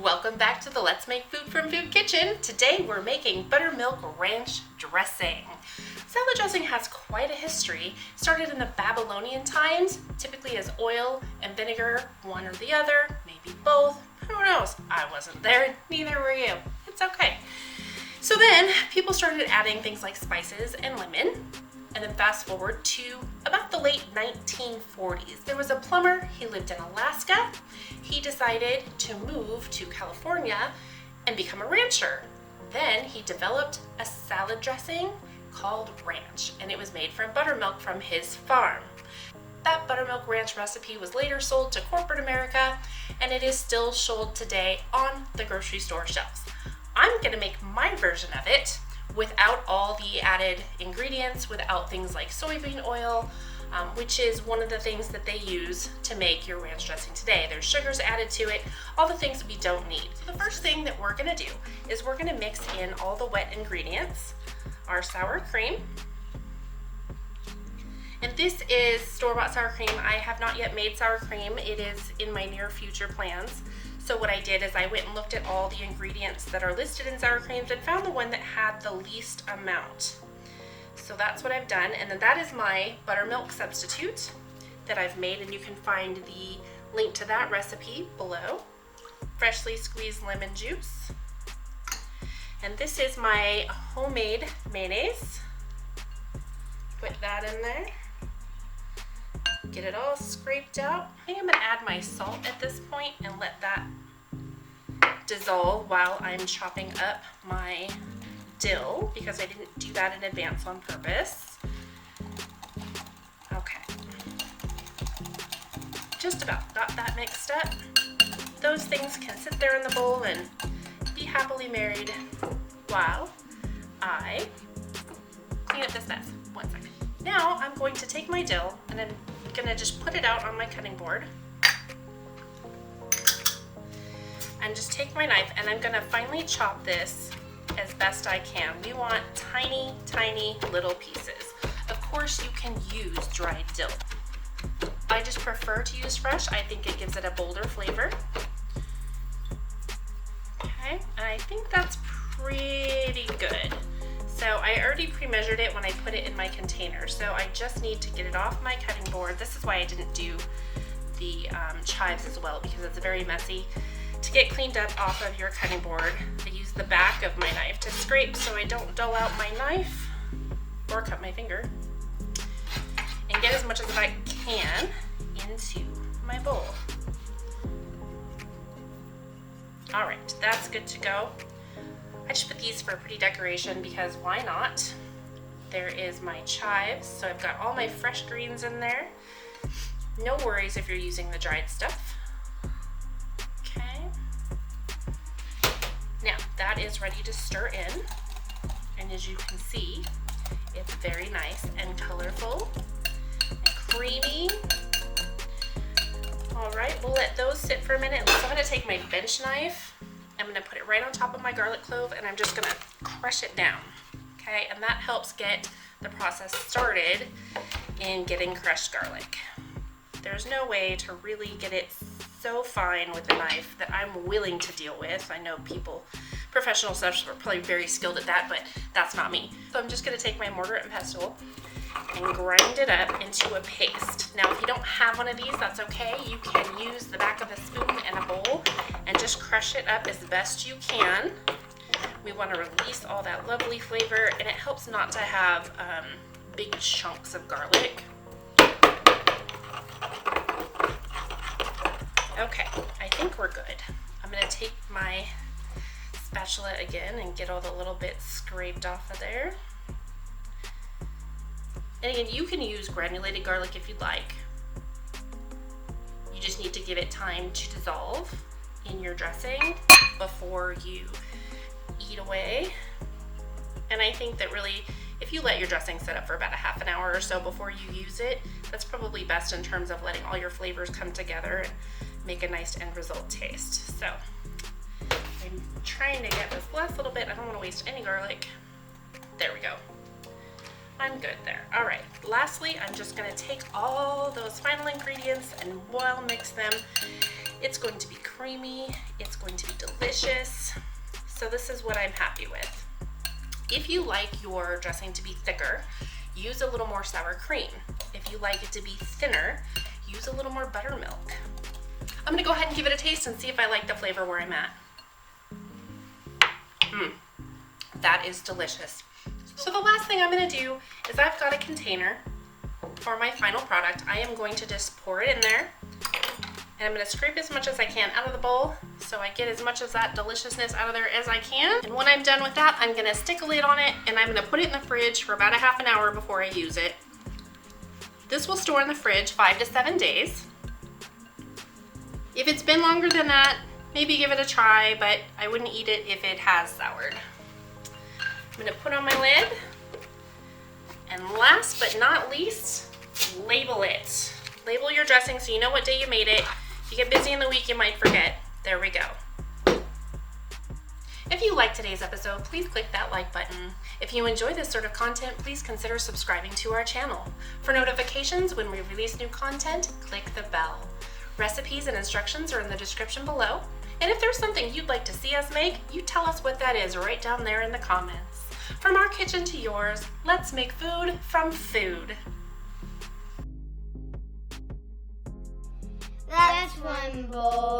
Welcome back to the Let's Make Food from Food Kitchen. Today we're making buttermilk ranch dressing. Salad dressing has quite a history. Started in the Babylonian times, typically as oil and vinegar, one or the other, maybe both. Who knows? I wasn't there, neither were you. It's okay. So then people started adding things like spices and lemon. And then fast forward to about the late 1940s. There was a plumber, he lived in Alaska. He decided to move to California and become a rancher. Then he developed a salad dressing called ranch, and it was made from buttermilk from his farm. That buttermilk ranch recipe was later sold to corporate America, and it is still sold today on the grocery store shelves. I'm gonna make my version of it without all the added ingredients, without things like soybean oil, which is one of the things that they use to make your ranch dressing today. There's sugars added to it, all the things that we don't need. So the first thing that we're gonna do is we're gonna mix in all the wet ingredients, our sour cream. And this is store-bought sour cream. I have not yet made sour cream. It is in my near future plans. So what I did is I went and looked at all the ingredients that are listed in sour creams and found the one that had the least amount. So that's what I've done. And then that is my buttermilk substitute that I've made, and you can find the link to that recipe below. Freshly squeezed lemon juice. And this is my homemade mayonnaise. Put that in there. Get it all scraped out. I think I'm gonna add my salt at this point and let that dissolve while I'm chopping up my dill, because I didn't do that in advance on purpose. Okay. Just about got that mixed up. Those things can sit there in the bowl and be happily married while I clean up this mess. 1 second. Now I'm going to take my dill and I'm gonna just put it out on my cutting board and just take my knife, and I'm gonna finely chop this as best I can. We want tiny, tiny little pieces. Of course, you can use dried dill. I just prefer to use fresh. I think it gives it a bolder flavor. Okay, and I think that's pretty good. So I already pre-measured it when I put it in my container. So I just need to get it off my cutting board. This is why I didn't do the chives as well, because it's very messy to get cleaned up off of your cutting board. I use the back of my knife to scrape so I don't dull out my knife or cut my finger, and get as much as I can into my bowl. All right, that's good to go. I just put these for pretty decoration because why not? There is my chives. So I've got all my fresh greens in there. No worries if you're using the dried stuff. Okay. Now that is ready to stir in. And as you can see, it's very nice and colorful and creamy. All right, we'll let those sit for a minute. So I'm gonna take my bench knife. I'm gonna put it right on top of my garlic clove, and I'm just gonna crush it down, okay? And that helps get the process started in getting crushed garlic. There's no way to really get it so fine with a knife that I'm willing to deal with. I know people, professional chefs are probably very skilled at that, but that's not me. So I'm just gonna take my mortar and pestle and grind it up into a paste. Now, if you don't have one of these, that's okay. You can use the back of a spoon and a bowl and just crush it up as best you can. We want to release all that lovely flavor, and it helps not to have big chunks of garlic. Okay, I think we're good. I'm gonna take my spatula again and get all the little bits scraped off of there. And again, you can use granulated garlic if you'd like. You just need to give it time to dissolve in your dressing before you eat away. And I think that really, if you let your dressing sit up for about a half an hour or so before you use it, that's probably best in terms of letting all your flavors come together and make a nice end result taste. So I'm trying to get this last little bit. I don't want to waste any garlic. There we go. I'm good there. All right, lastly, I'm just gonna take all those final ingredients and well mix them It's going to be creamy, it's going to be delicious. So this is what I'm happy with. If you like your dressing to be thicker, use a little more sour cream. If you like it to be thinner, use a little more buttermilk. I'm gonna go ahead and give it a taste and see if I like the flavor where I'm at. That is delicious. So the last thing I'm gonna do is I've got a container for my final product. I am going to just pour it in there, and I'm gonna scrape as much as I can out of the bowl so I get as much of that deliciousness out of there as I can. And when I'm done with that, I'm gonna stick a lid on it and I'm gonna put it in the fridge for about a half an hour before I use it. This will store in the fridge 5 to 7 days. If it's been longer than that, maybe give it a try, but I wouldn't eat it if it has soured. I'm gonna put on my lid, and last but not least, label it. Label your dressing so you know what day you made it. If you get busy in the week, you might forget. There we go. If you liked today's episode, please click that like button. If you enjoy this sort of content, please consider subscribing to our channel. For notifications when we release new content, click the bell. Recipes and instructions are in the description below. And if there's something you'd like to see us make, you tell us what that is right down there in the comments. From our kitchen to yours, let's make food from food. That's one bowl.